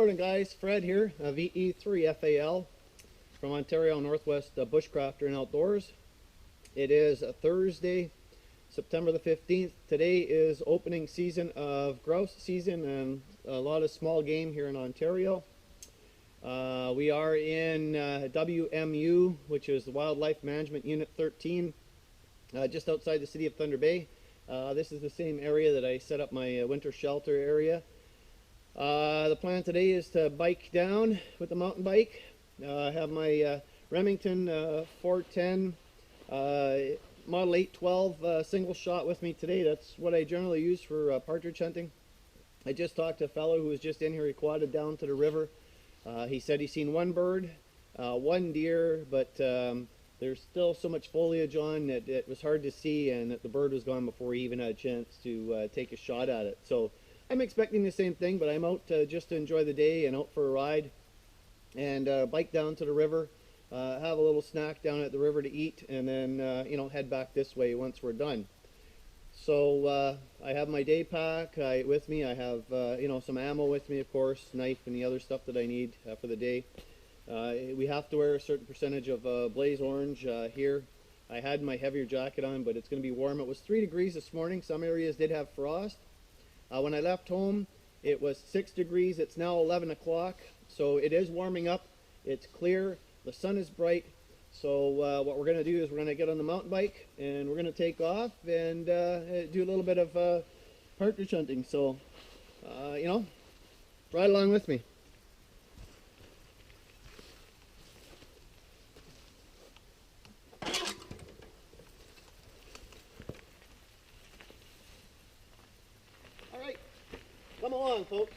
Morning guys, Fred here, VE3FAL from Ontario Northwest Bushcrafter and Outdoors. It is Thursday, September the 15th. Today is opening season of grouse season and a lot of small game here in Ontario. We are in WMU, which is the Wildlife Management Unit 13, just outside the city of Thunder Bay. This is the same area that I set up my winter shelter area. The plan today is to bike down with the mountain bike. I have my Remington 410 Model 812 single shot with me today. That's what I generally use for partridge hunting. I just talked to a fellow who was just in here. He quadded down to the river. He said he's seen one bird, one deer, but there's still so much foliage on that it was hard to see, and that the bird was gone before he even had a chance to take a shot at it. So I'm expecting the same thing, but I'm out just to enjoy the day and out for a ride and bike down to the river, have a little snack down at the river to eat, and then head back this way once we're done. So I have my day pack with me. I have some ammo with me, of course, knife and the other stuff that I need for the day. We have to wear a certain percentage of blaze orange here. I had my heavier jacket on, but it's going to be warm. It was 3 degrees this morning. Some areas did have frost. When I left home, it was 6 degrees. It's now 11 o'clock, so it is warming up. It's clear. The sun is bright. So what we're going to do is we're going to get on the mountain bike, and we're going to take off and do a little bit of partridge hunting. So, ride along with me. Come along, folks.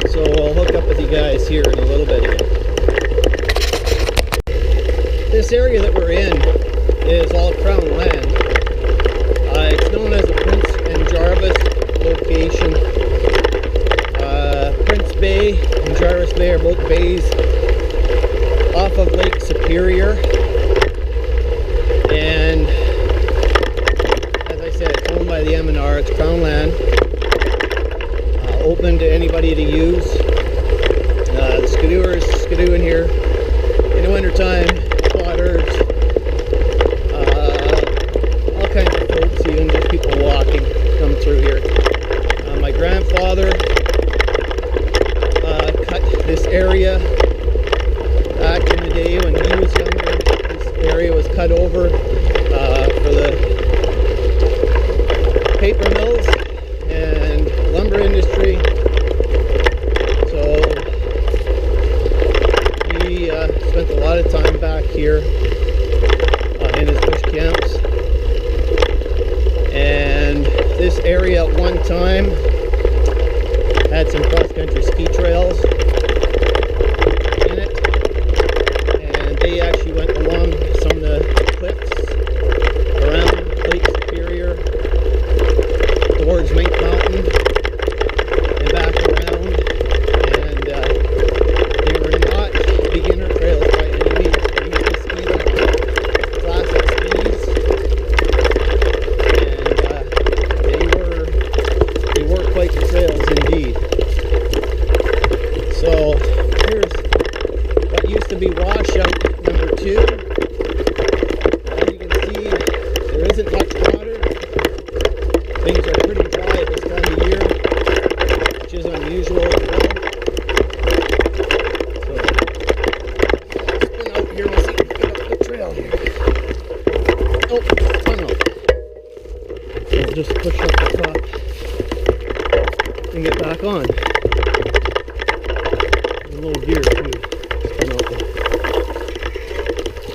So I'll hook up with you guys here in a little bit again. This area that we're in is all crown land. It's known as the Prince and Jarvis location. Prince Bay and Jarvis Bay are both bays off of Lake Superior. And as I said, it's owned by the M&R. It's crown land. Open to anybody to use. The skidooers skidoo in here in the winter time, plotters, all kinds of folks, even just people walking come through here. My grandfather cut this area back in the day when he was younger. This area was cut over for the paper mills and lumber industry. time. Had some cross-country ski trails in it, and they actually went along some of the cliffs around Lake Superior towards Mink Mountain and back around, and they were not beginner trails by any means. We used to ski them on classic skis, and they were quite the trails indeed. So here's what used to be washout number 2. As you can see, there isn't much water. Things are pretty dry at this time of year, which is unusual as well. So let's spin out here. We'll see if we can get up the trail here. Oh, tunnel. So we'll just push up the top and get back on. A little gear too.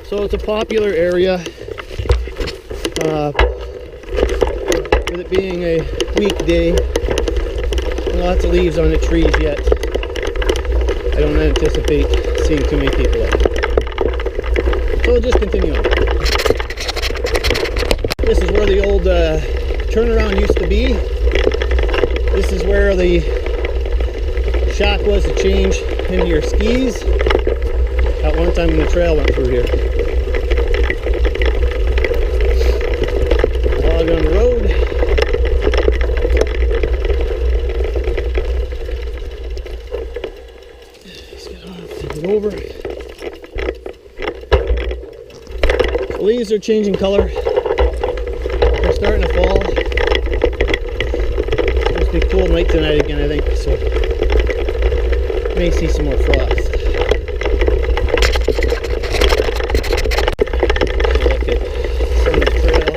So it's a popular area. With it being a weekday, lots of leaves on the trees yet. I don't anticipate seeing too many people out. So we'll just continue on. This is where the old turnaround used to be. This is where the shack was to change into your skis. At one time when the trail went through here. Log on the road. Let's get on, take it over. The leaves are changing color. They're starting to fall. It's supposed to be a cool night tonight again, I think, so may see some more frost. Look at some of the trail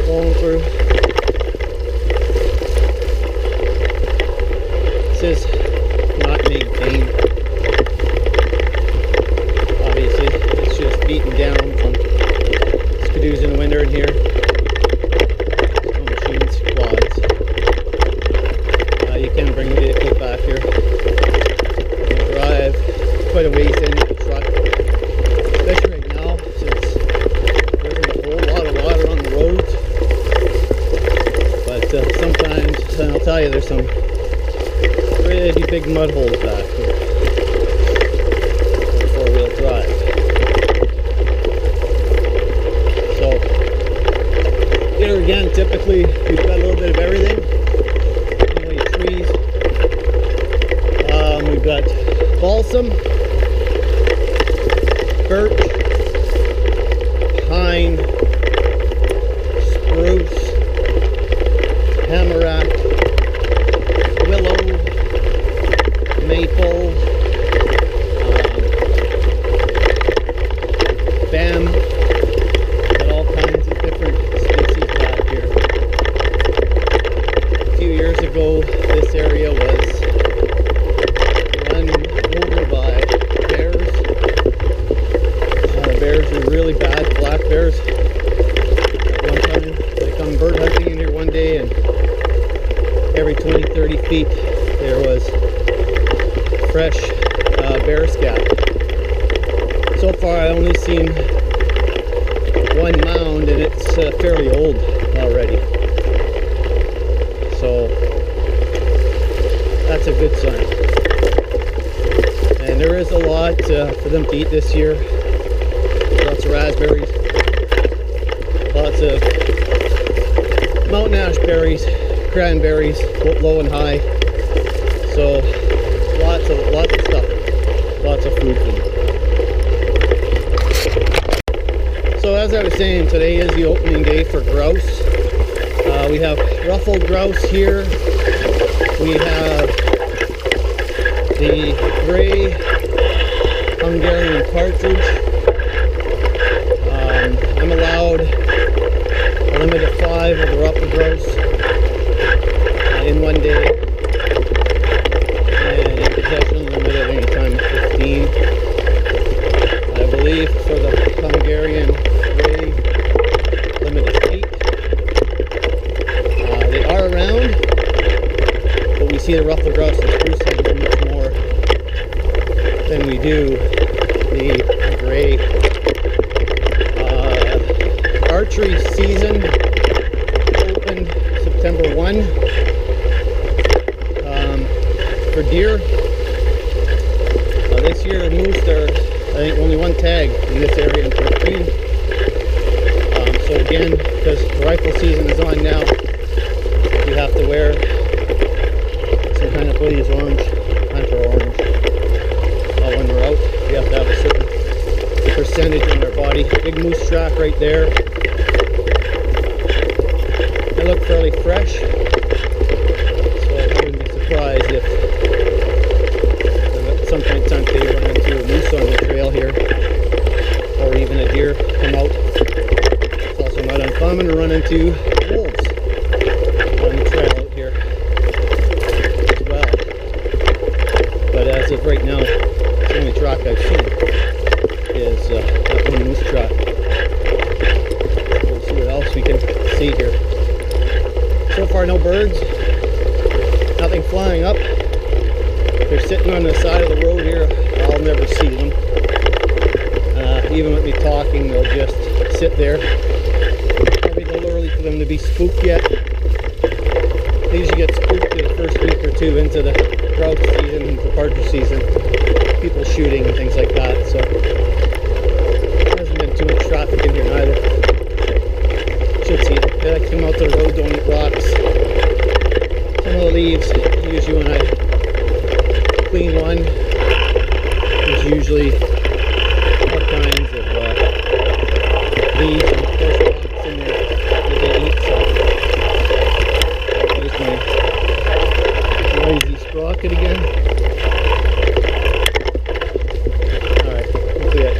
going through. This is not maintained. Obviously, it's just beaten down from skidoos in the winter in here. No machines, quads. You can bring the vehicle back here. You can drive quite a ways in with the truck, especially right now since there isn't a whole lot of water on the roads. But sometimes, and I'll tell you, there's some pretty big mud holes back here for four-wheel drive. So here again, typically we've got a little bit of everything. Trees. We've got balsam, birch, pine, spruce, tamarack, willow, maple, bam. Got all kinds of different species back here. A few years ago, this area was run over by bears. Bears are really bad, black bears. One time, they come bird hunting in here one day, and every 20-30 feet there was fresh bear scat. So far, I only seen one mound, and it's fairly old already. So that's a good sign. And there is a lot for them to eat this year. Lots of raspberries, lots of mountain ash berries, cranberries, low and high. So lots of stuff, lots of food for them. So as I was saying, today is the opening day for grouse. We have ruffled grouse here. We have the gray Hungarian partridge. I'm allowed a limit of 5 of the ruffled grouse in one day, and in possession limit at any time of 15. I believe for the Hungarian gray limit is 8. They are around. VE3 season opened September 1 for deer. This year moose, there's I think only one tag in this area in 13. So again, because the rifle season is on now, you have to wear some kind of blaze orange, hunter orange. When we're out, we have to have a certain percentage on our body. Big moose track right there. They look fairly fresh, so I wouldn't be surprised if at some point in time they run into a moose on the trail here, or even a deer come out. It's also not uncommon to run into wolves on the trail out here as well. But as of right now, the only track I've seen is that one moose track. We'll see what else we can see here. So far, no birds, nothing flying up. They're sitting on the side of the road here. I'll never see them. Even with me talking, they'll just sit there. Probably a little early for them to be spooked yet. They usually get spooked in the first week or two into the grouse season, into the partridge season. People shooting and things like that, so there hasn't been too much traffic in here neither. Should see them. They like to come out to the road, don't eat rocks. Some of the leaves, usually when I clean one, there's usually all kinds of leaves and there's rocks in there that they eat, so there's my noisy sprocket again.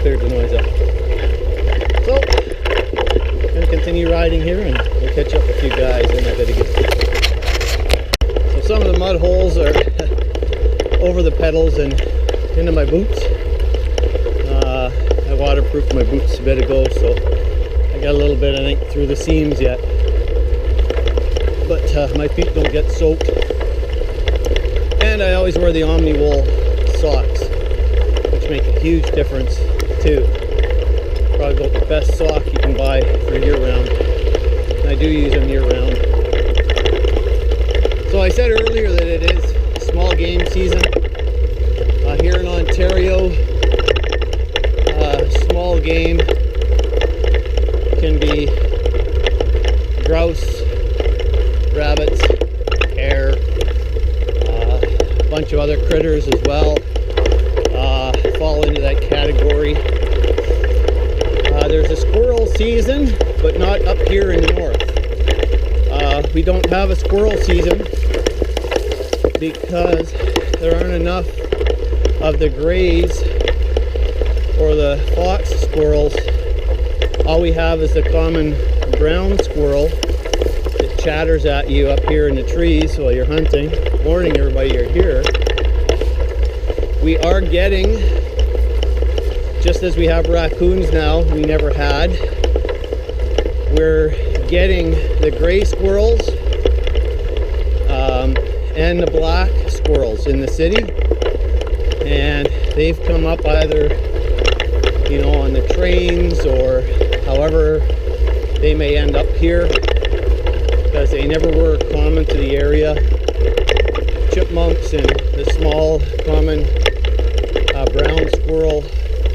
Cleared the noise up. So, I'm going to continue riding here and we'll catch up with a few guys in a bit again. So some of the mud holes are over the pedals and into my boots. I waterproofed my boots a bit ago, so I got a little bit, I think, through the seams yet. But my feet don't get soaked. And I always wear the Omni wool socks, which make a huge difference too. Probably about the best sock you can buy for year-round. And I do use them year-round. So I said earlier that it is small game season here in Ontario. Small game can be grouse, rabbits, hare, a bunch of other critters as well. Fall into that category. There's a squirrel season, but not up here in the north. We don't have a squirrel season because there aren't enough of the grays or the fox squirrels. All we have is the common brown squirrel that chatters at you up here in the trees while you're hunting, warning everybody you're here. We are getting, just as we have raccoons now, we never had, we're getting the gray squirrels and the black squirrels in the city, and they've come up either, you know, on the trains or however they may end up here, because they never were common to the area. Chipmunks and the small common brown squirrel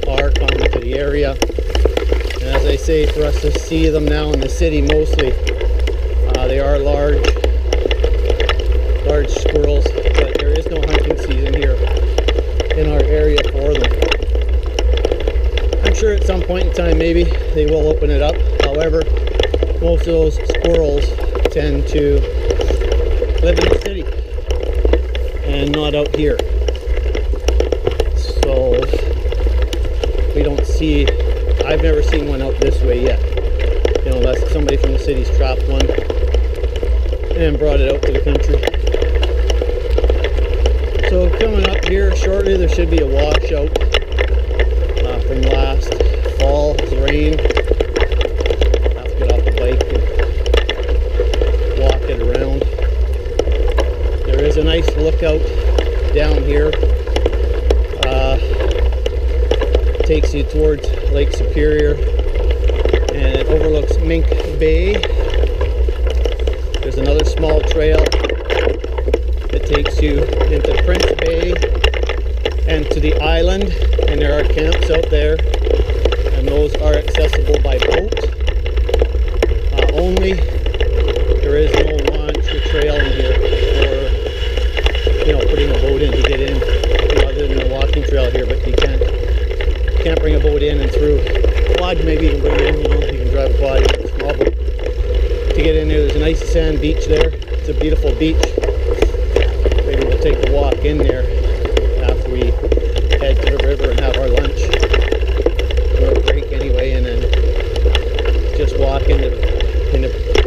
are common to the area, and as I say, for us to see them now in the city mostly, they are large squirrels, but there is no hunting season here in our area for them. I'm sure at some point in time maybe they will open it up. However, most of those squirrels tend to live in the city and not out here. So we don't see, I've never seen one out this way yet. You know, unless somebody from the city's trapped one and brought it out to the country. So coming up here shortly, there should be a washout from last fall's rain. I'll have to get off the bike and walk it around. There is a nice lookout down here. Takes you towards Lake Superior and it overlooks Mink Bay. There's another small trail that takes you into Prince Bay and to the island, and there are camps out there, and those are accessible by boat only. There is no launch or trail in here for putting a boat in to get in, other than a walking trail here, but you can't bring a boat in and through. Quad maybe you can bring in, you can drive a quad in a small boat to get in there. There's a nice sand beach there. It's a beautiful beach. Maybe we'll take a walk in there after we head to the river and have our lunch or a break anyway, and then just walk into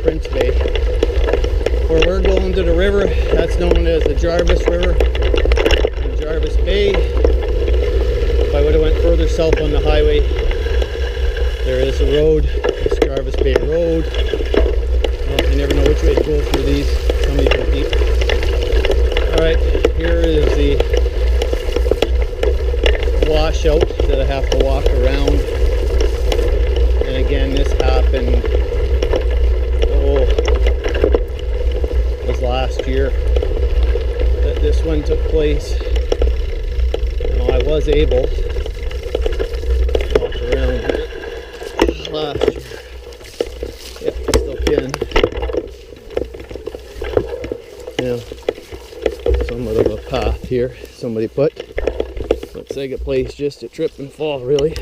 Prince Bay. Where we're going to the river, that's known as the Jarvis River and Jarvis Bay. If I would have went further south on the highway, there is a road, it's Jarvis Bay Road. Well, you never know which way to go through these. Some of these are deep. Alright, here is the washout that I have to walk around. And again, this happened, was last year that this one took place. I was able to walk around here last year. Yep, still can. Somewhat of a path here somebody put. Looks like a place just to trip and fall, really.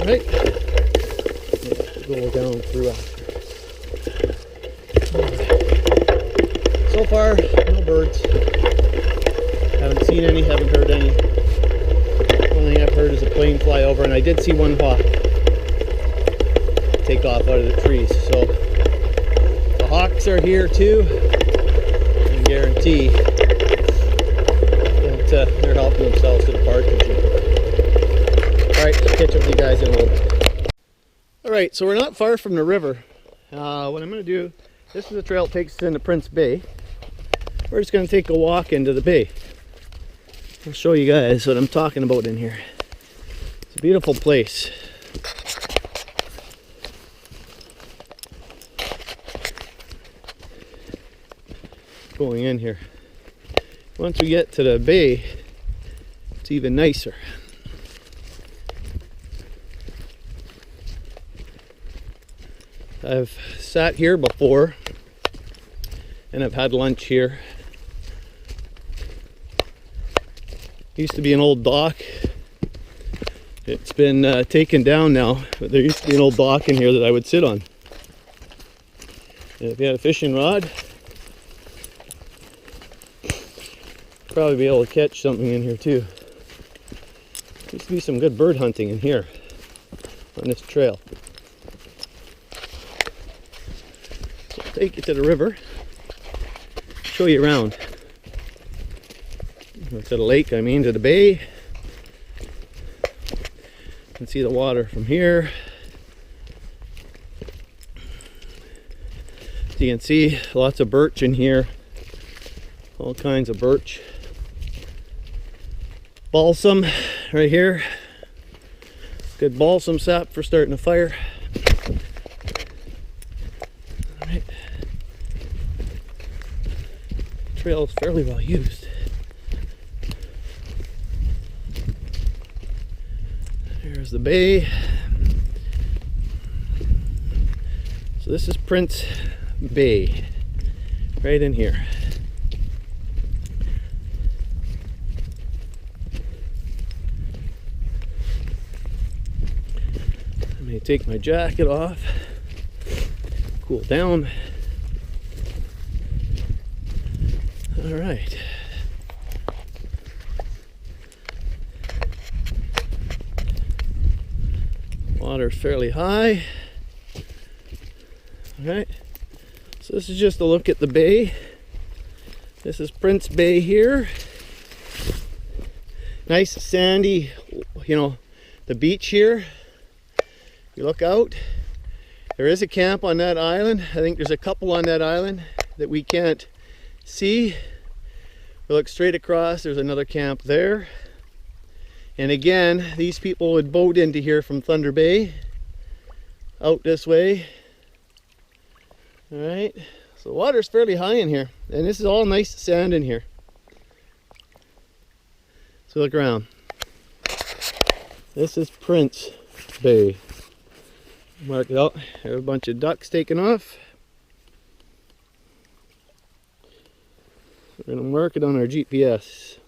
Alright. Go down through after. So far, no birds. Haven't seen any, haven't heard any. The only thing I've heard is a plane fly over, and I did see one hawk take off out of the trees. So the hawks are here too. I can guarantee that they're helping themselves to the partridge. Alright, I'll catch up with you guys in a little bit. Alright, so we're not far from the river. What I'm going to do, this is a trail that takes us into Prince Bay. We're just going to take a walk into the bay. I'll show you guys what I'm talking about in here. It's a beautiful place. Going in here. Once we get to the bay, it's even nicer. I've sat here before and I've had lunch here. Used to be an old dock. It's been taken down now, but there used to be an old dock in here that I would sit on. And if you had a fishing rod, probably be able to catch something in here too. Used to be some good bird hunting in here on this trail. So I'll take you to the river, show you around. To the lake, I mean, to the bay. You can see the water from here. As you can see, lots of birch in here. All kinds of birch. Balsam right here. Good balsam sap for starting a fire. All right. Trail is fairly well used. Here's the bay. So this is Prince Bay, right in here. I may take my jacket off, cool down. All right. Water's fairly high. Alright, so this is just a look at the bay. This is Prince Bay here. Nice sandy, the beach here. You look out, there is a camp on that island. I think there's a couple on that island that we can't see. We look straight across, there's another camp there. And again, these people would boat into here from Thunder Bay out this way. All right, so the water's fairly high in here, and this is all nice sand in here. So look around. This is Prince Bay. Mark it out. There's a bunch of ducks taken off. We're going to mark it on our GPS.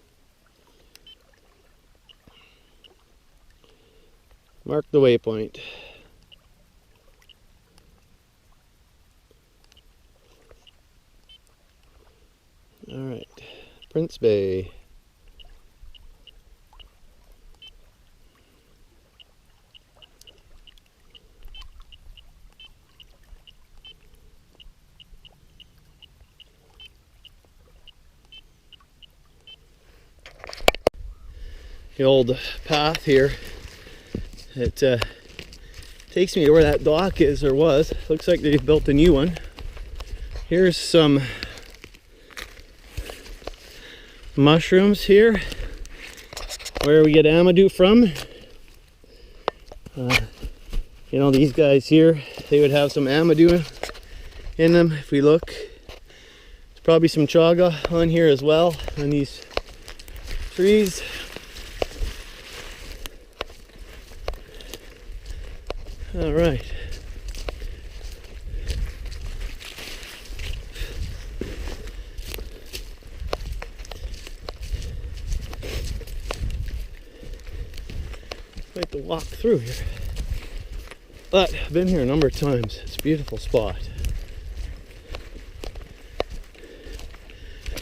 Mark the waypoint. Alright, Prince Bay. The old path here, it takes me to where that dock is or was. Looks like they've built a new one. Here's some mushrooms here, where we get amadou from. You know, these guys here, they would have some amadou in them if we look. There's probably some chaga on here as well, on these trees. All right. Like to walk through here, but I've been here a number of times. It's a beautiful spot.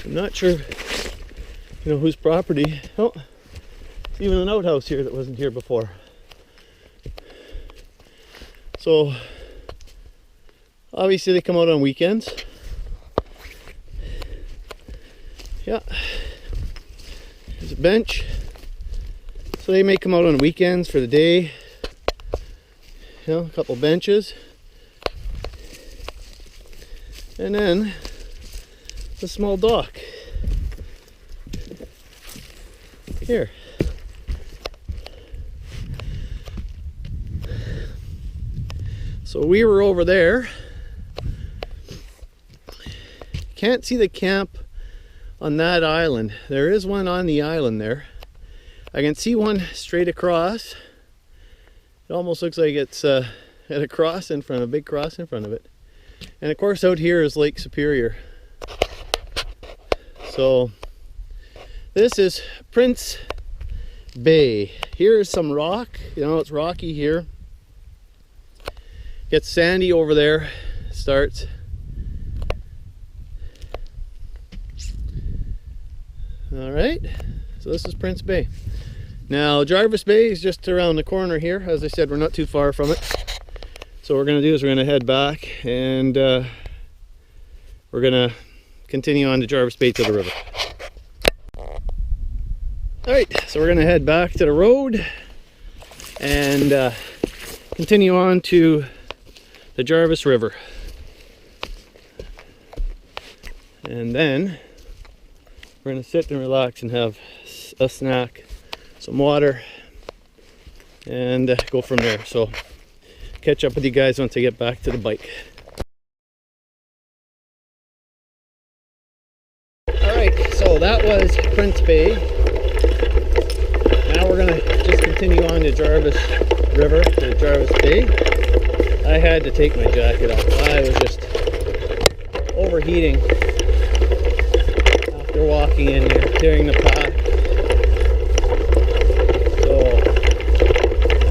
I'm not sure, whose property. Oh, there's even an outhouse here that wasn't here before. So obviously they come out on weekends. Yeah, there's a bench. So they may come out on weekends for the day. A couple benches. And then a small dock here. So we were over there. Can't see the camp on that island. There is one on the island there. I can see one straight across. It almost looks like it's at a cross in front, a big cross in front of it. And of course out here is Lake Superior. So this is Prince Bay. Here's some rock. It's rocky here. Gets sandy over there. Starts. All right. So this is Prince Bay. Now Jarvis Bay is just around the corner here. As I said, we're not too far from it. So what we're going to do is we're going to head back, and we're going to continue on to Jarvis Bay to the river. Alright, so we're going to head back to the road and continue on to the Jarvis River. And then we're going to sit and relax and have a snack, some water, and go from there. So catch up with you guys once I get back to the bike. Alright, so that was Prince Bay. Now we're going to just continue on to Jarvis River, to Jarvis Bay. I had to take my jacket off. I was just overheating after walking in here, clearing the path.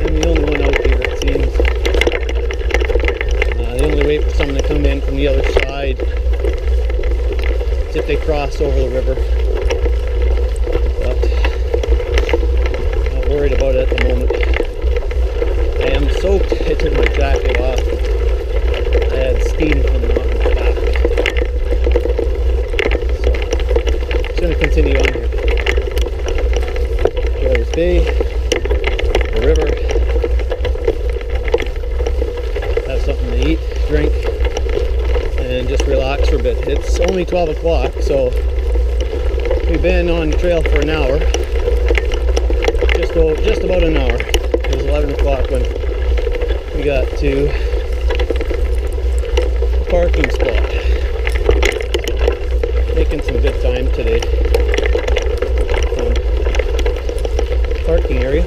I'm the only one out here, it seems. They only wait for someone to come in from the other side if they cross over the river. But not worried about it at the moment. I am soaked. I took my jacket off. I had steam coming off my back. So I'm just going to continue on here. Jarvis Bay, the river, have something to eat, drink, and just relax for a bit. It's only 12 o'clock, so we've been on the trail for an hour, just about an hour. It was 11 o'clock when we got to the parking spot. So, making some good time today. Parking area.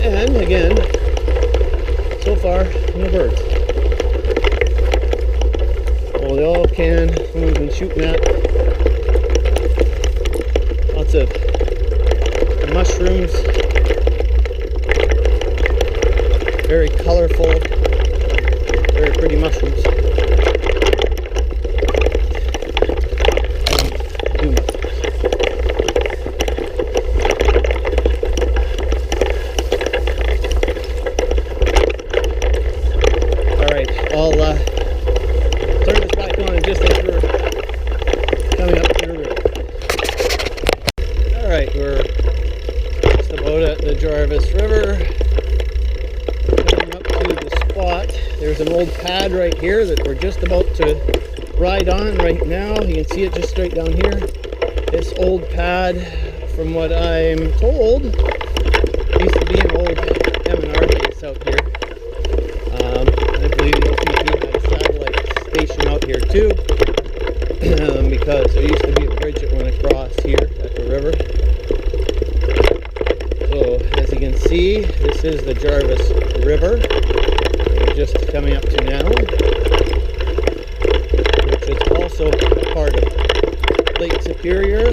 And again, so far, no birds. Well, they all can. Someone's been shooting at. Lots of mushrooms. Very colorful, very pretty mushrooms. I'll turn this back on just as we're coming up to the river. Alright, we're just about at the Jarvis River. Coming up to the spot. There's an old pad right here that we're just about to ride on right now. You can see it just straight down here. This old pad, from what I'm told, used to be an old M&R base out here. I believe the OPP had a satellite station out here too, because there used to be a bridge that went across here at the river. So as you can see, this is the Jarvis River we're just coming up to now, which is also part of Lake Superior,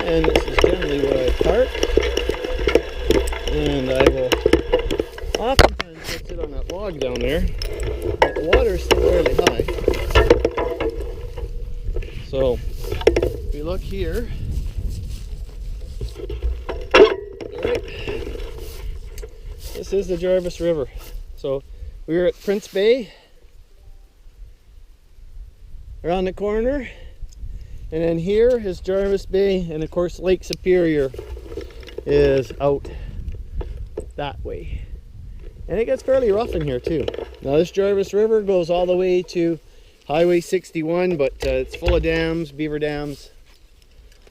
and this is generally where I park, and I will oftentimes sit on that log down there, but the water is still fairly high. So if we look here, right, this is the Jarvis River. So we're at Prince Bay, around the corner, and then here is Jarvis Bay, and of course Lake Superior is out that way. And it gets fairly rough in here too. Now this Jarvis River goes all the way to Highway 61, but it's full of dams, beaver dams,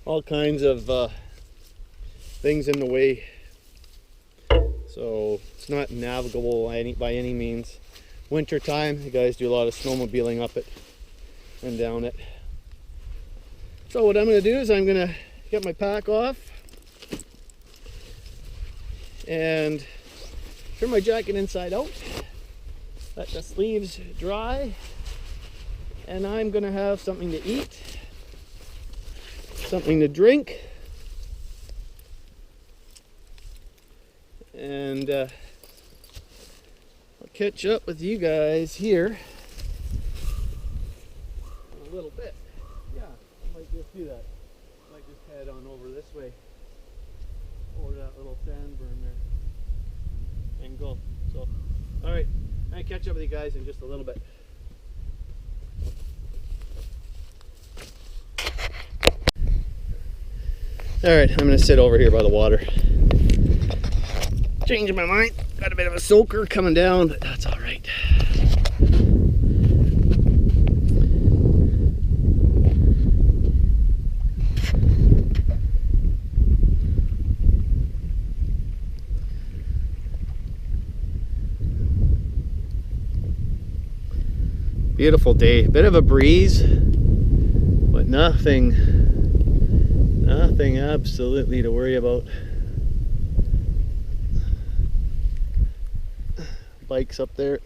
all kinds of things in the way. So it's not navigable by any means. Winter time, the guys do a lot of snowmobiling up it and down it. So what I'm going to do is I'm going to get my pack off and turn my jacket inside out, let the sleeves dry, and I'm going to have something to eat, something to drink, and I'll catch up with you guys here in a little bit. Yeah, I might just do that. I might just head on over this way, over that little sand berm there, and go. So, alright, I'll catch up with you guys in just a little bit. Alright, I'm going to sit over here by the water. Changing my mind. Got a bit of a soaker coming down, but that's alright. Beautiful day, bit of a breeze, but nothing absolutely to worry about. Bikes up there.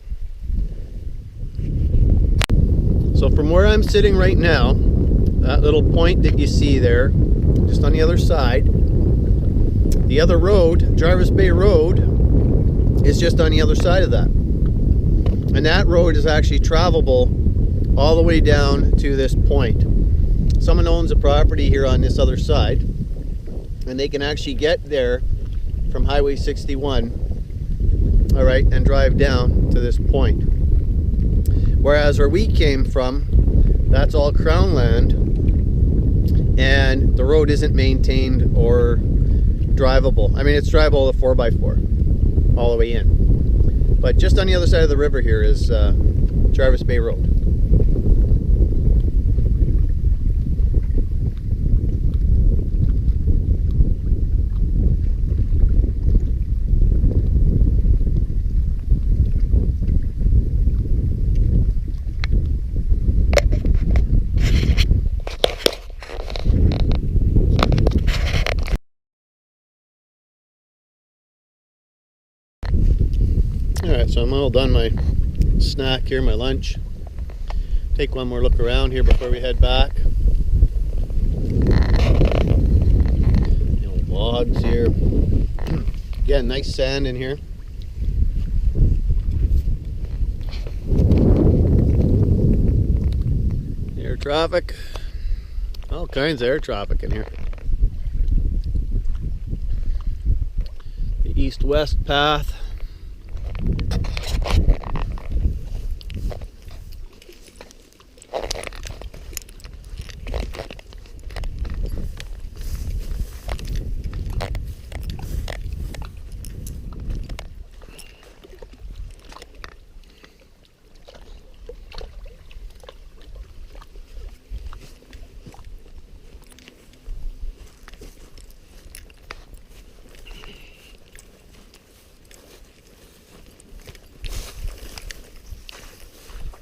So from where I'm sitting right now, that little point that you see there, just on the other side, the other road, Jarvis Bay Road, is just on the other side of that. And that road is actually travelable all the way down to this point. Someone owns a property here on this other side, and they can actually get there from Highway 61, all right, and drive down to this point. Whereas where we came from, that's all Crown land, and the road isn't maintained or drivable. I mean, it's drivable to 4x4 all the way in. But just on the other side of the river here is Jarvis Bay Road. Alright, so I'm all done my snack here, my lunch. Take one more look around here before we head back. Logs here. Again, nice sand in here. Air traffic. All kinds of air traffic in here. The east-west path.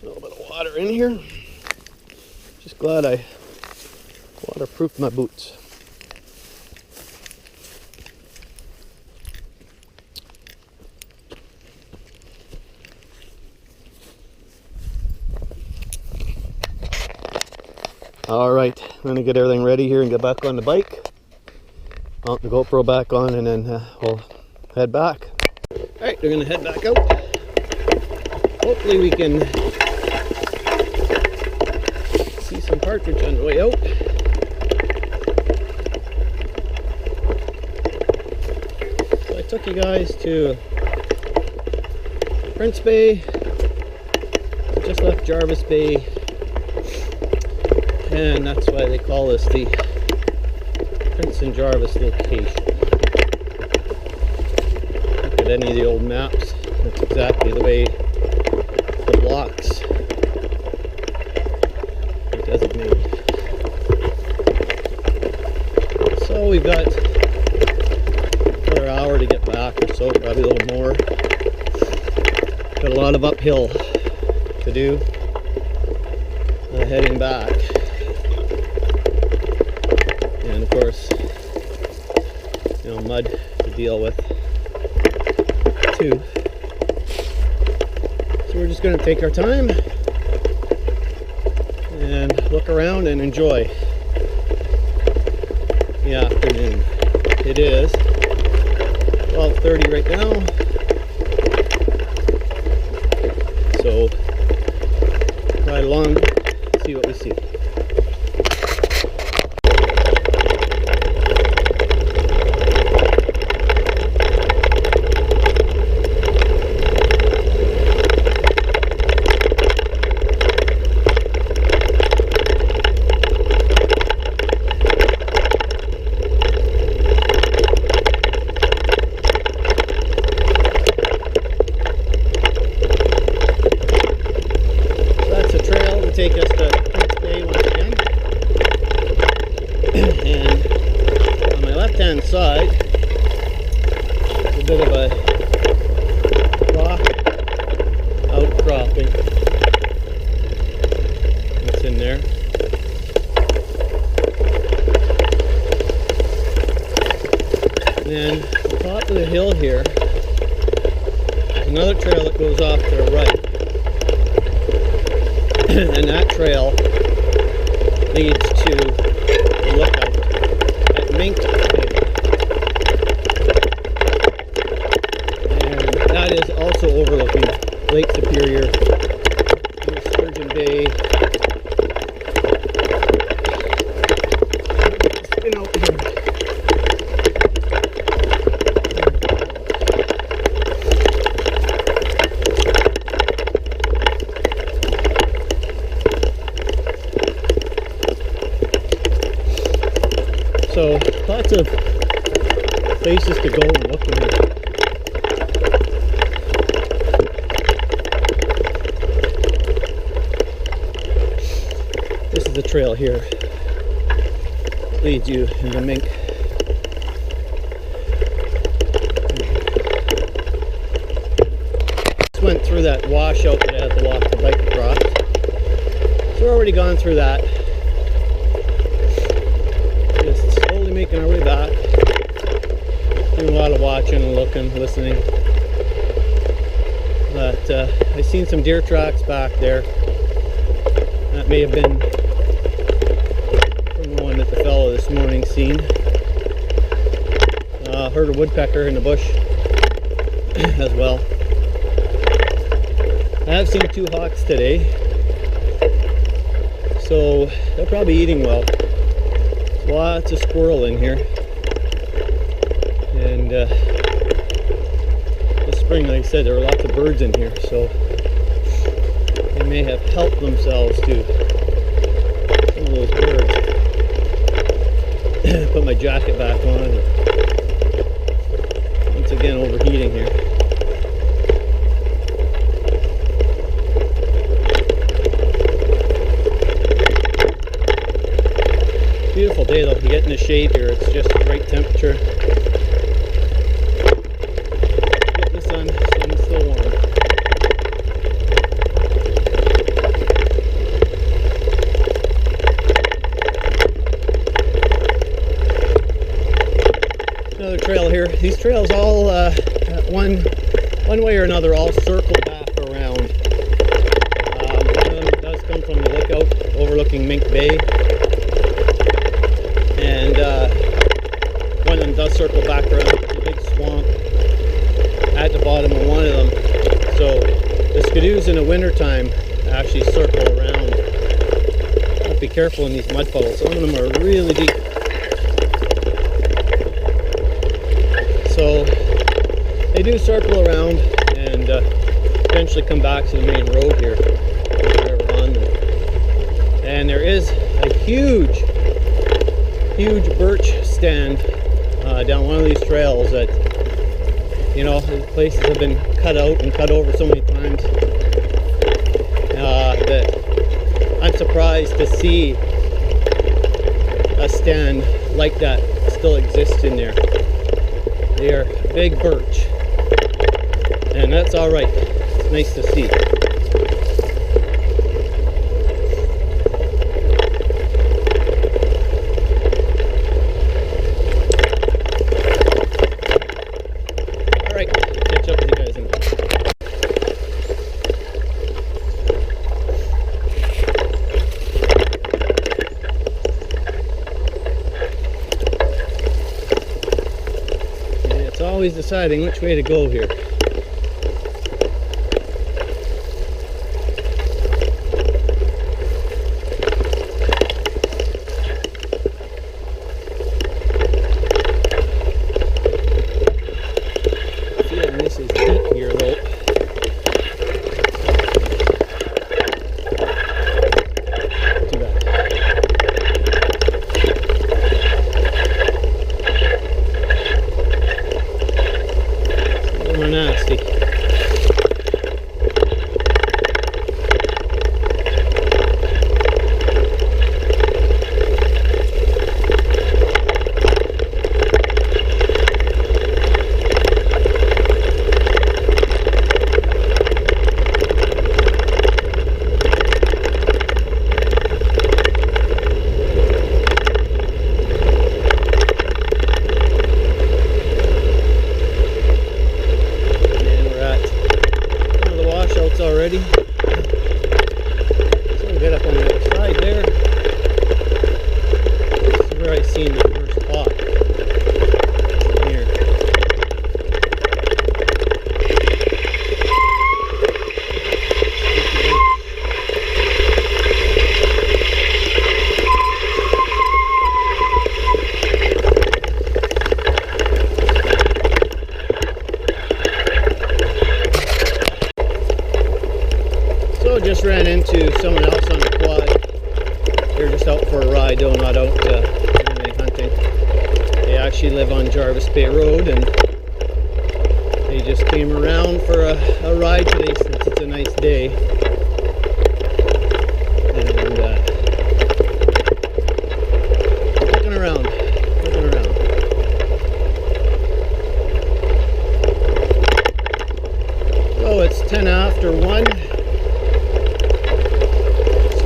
A little bit of water in here. Just glad I waterproofed my boots. Alright, I'm going to get everything ready here and get back on the bike. Mount the GoPro back on and then we'll head back. Alright, we're going to head back out. Hopefully we can see some partridge on the way out. So I took you guys to Prince Bay. I just left Jarvis Bay. And that's why they call this the Prince and Jarvis location. Look at any of the old maps. That's exactly the way the blocks are designated. So we've got another hour to get back or so, probably a little more. Got a lot of uphill to do heading back. And of course, you know, mud to deal with too. So we're just going to take our time and look around and enjoy the afternoon. It is 12:30 right now. So ride along, see what we see. Take us to Prince Bay once again. And on my left hand side, a bit of a rock outcropping that's in there. And then on top of the hill here, there's another trail that goes off to the right. And that trail leads to the lookout at Mink Bay. And that is also overlooking Lake Superior, Sturgeon Bay. Spin out here. So lots of places to go and look at. This is the trail here. It leads you into Mink. Just went through that washout that I had to walk the bike across. So we've already gone through that. Making our way back, doing a lot of watching and looking, listening, But I seen some deer tracks back there. That may have been from the one that the fellow this morning seen. Heard a woodpecker in the bush as well. I have seen 2 hawks today, so they're probably eating well. There's lots of squirrel in here, and this spring, like I said, there were lots of birds in here, so they may have helped themselves to some of those birds. Put my jacket back on. Once again, overheating here. Beautiful day though. You get in the shade here, it's just the right temperature. Get the sun, sun's still warm. Another trail here. These trails all, one way or another, all circle back around. One of them does come from the lookout overlooking Mink Bay. And one of them does circle back around. There's a big swamp at the bottom of one of them. So the skidoos in the wintertime actually circle around. Have to be careful in these mud puddles. Some of them are really deep. So they do circle around and eventually come back to the main road here. And there is a huge birch stand down one of these trails that, you know, these places have been cut out and cut over so many times that I'm surprised to see a stand like that still exist in there. They are big birch, and that's all right. It's nice to see. Always deciding which way to go here. Feeling this is deep here though. Too bad. Nasty. Already. So we'll get up on the other side there. This is where I seen the first hawk. Here. Just ran into someone else on the quad. They're just out for a ride, though not out doing any hunting. They actually live on Jarvis Bay Road, and they just came around for a ride today since it's a nice day. And looking around. So it's 10 after 1.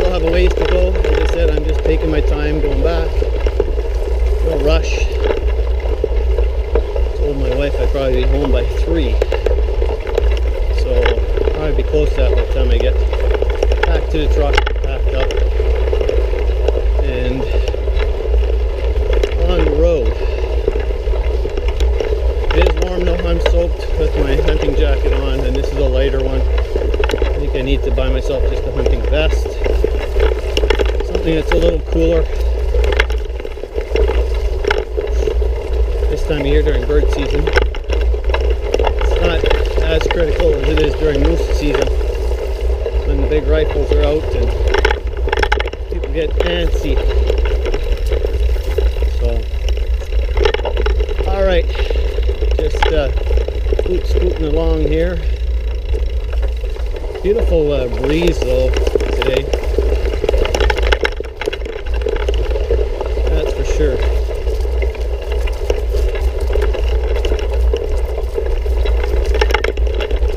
Have a ways to go. As I said, I'm just taking my time going back. No rush. Told my wife I'd probably be home by 3. So the time I get back to the truck, packed up, and on the road. It is warm though. I'm soaked with my hunting jacket on, and this is a lighter one. I think I need to buy myself just a hunting vest, something that's a little cooler this time of year during bird season. It's not as critical as it is during moose season, when the big rifles are out and people get antsy. So, all right, just scooting along here. Beautiful breeze though today, that's for sure.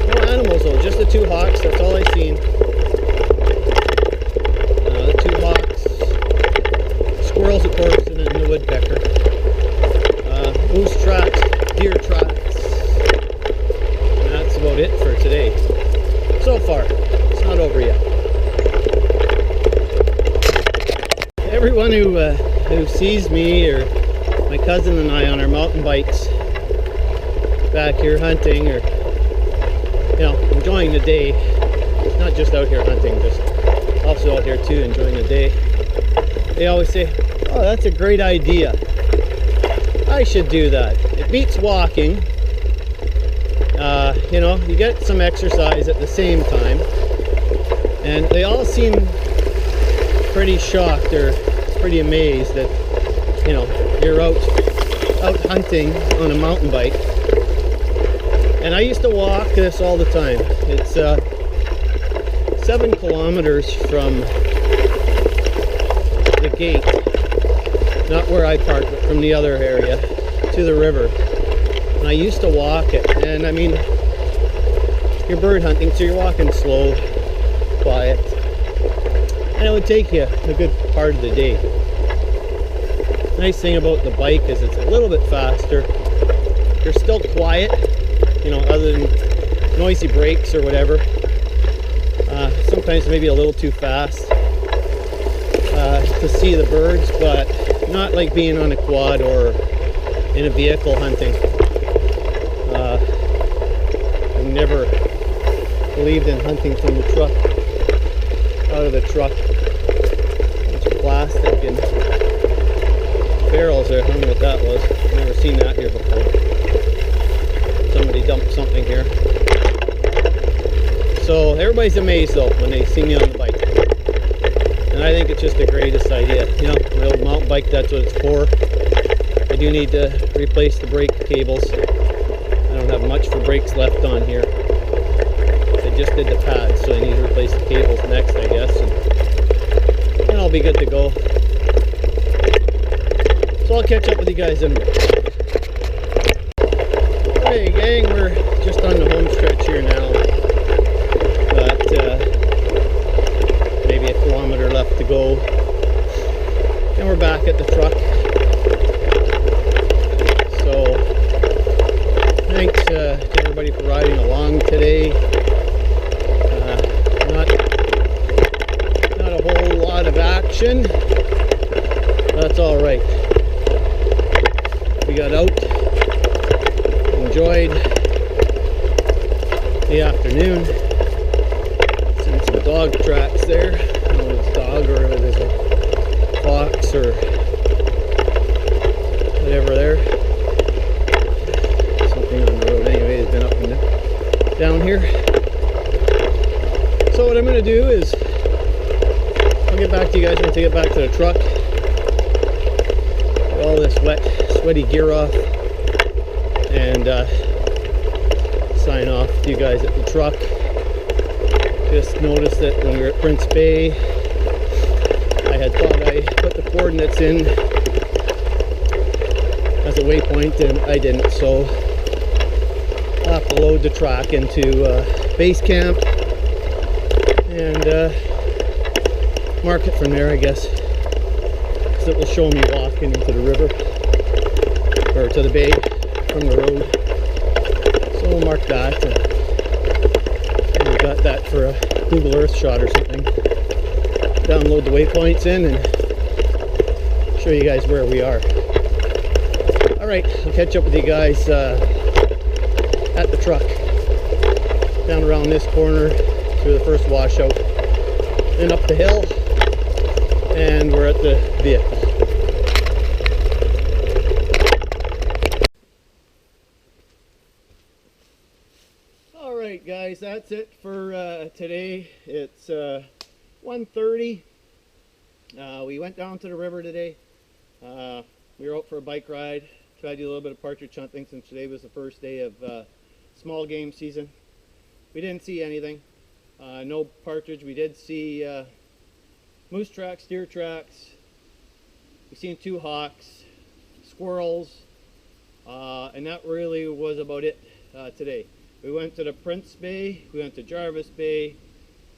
No animals though, just the two hawks, that's all I've seen. The two hawks, squirrels of course, and then the woodpecker. Moose tracks, deer tracks, and that's about it for today. So far, it's not over yet. Everyone who sees me or my cousin and I on our mountain bikes back here hunting, or enjoying the day, not just out here hunting, just also out here too enjoying the day, they always say, "Oh, that's a great idea. I should do that. It beats walking. You get some exercise at the same time." And they all seem pretty shocked or pretty amazed that you're out hunting on a mountain bike. And I used to walk this all the time. It's 7 kilometers from the gate, not where I park, but from the other area to the river. And I used to walk it, and I mean, you're bird hunting, so you're walking slow, quiet, and it would take you a good part of the day. Nice thing about the bike is it's a little bit faster. You're still quiet, other than noisy brakes or whatever. Sometimes maybe a little too fast to see the birds, but not like being on a quad or in a vehicle hunting. I've never believed in hunting from the truck, out of the truck. Bunch of plastic and barrels there. I don't know what that was. I've never seen that here before. Somebody dumped something here. So everybody's amazed though when they see me on the bike. And I think it's just the greatest idea. The old mountain bike, that's what it's for. I do need to replace the brake cables. I don't have much for brakes left on here. I just did the pads, so I need to replace the cables next, I guess. And I'll be good to go. So I'll catch up with you guys in a minute. Okay gang, we're just on the home stretch here now. Got maybe a kilometer left to go. And we're back at the truck. So thanks to everybody for riding along today. Not a whole lot of action. That's all right. We got out, enjoyed the afternoon. Seen some dog tracks there. I don't know if it's a dog or if it's a fox or whatever there. Something on the road anyway has been up and down here. So what I'm going to do is I'll get back to you guys once I get back to the truck. Get all this sweaty gear off and sign off to you guys at the truck. Just noticed that when we were at Prince Bay, I had thought I put the coordinates in as a waypoint and I didn't, so I'll have to load the track into base camp and mark it from there, I guess, because it will show me walking into the river or to the bay from the road. So we'll mark that. And we've got that for a Google Earth shot or something. Download the waypoints in and show you guys where we are. Alright, I'll catch up with you guys at the truck. Down around this corner through the first washout. Then up the hill, and we're at the vehicle. Alright guys, that's it for today. It's 1:30. We went down to the river today. We were out for a bike ride. Tried to do a little bit of partridge hunting since today was the first day of small game season. We didn't see anything. No partridge. We did see moose tracks, deer tracks. We seen 2 hawks, squirrels, and that really was about it today. We went to the Prince Bay, we went to Jarvis Bay,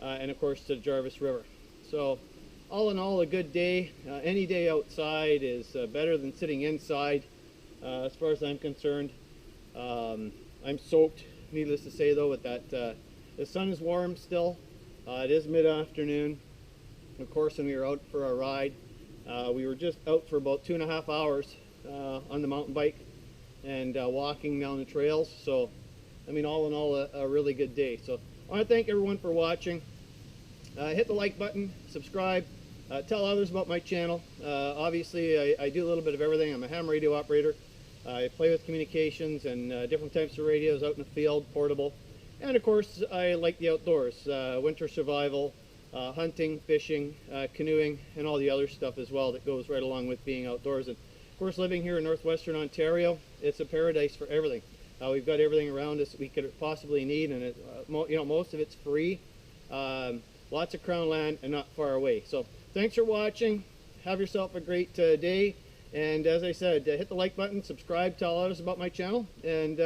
and of course to the Jarvis River. So all in all, a good day. Any day outside is better than sitting inside, as far as I'm concerned. I'm soaked, needless to say though, with that. The sun is warm still. It is mid-afternoon. Of course, when we were out for our ride, we were just out for about 2.5 hours on the mountain bike and walking down the trails. So I mean, all in all, a really good day. So I want to thank everyone for watching. Hit the like button, subscribe, tell others about my channel. Obviously, I do a little bit of everything. I'm a ham radio operator. I play with communications and different types of radios out in the field, portable. And of course, I like the outdoors, winter survival, hunting, fishing, canoeing, and all the other stuff as well that goes right along with being outdoors. And of course, living here in northwestern Ontario, it's a paradise for everything. We've got everything around us we could possibly need, and you know, most of it's free. Lots of crown land and not far away. So thanks for watching. Have yourself a great day. And as I said, hit the like button, subscribe, tell others about my channel, and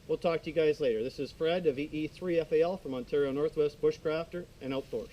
we'll talk to you guys later. This is Fred of VE3FAL from Ontario Northwest Bushcrafter and Outdoors.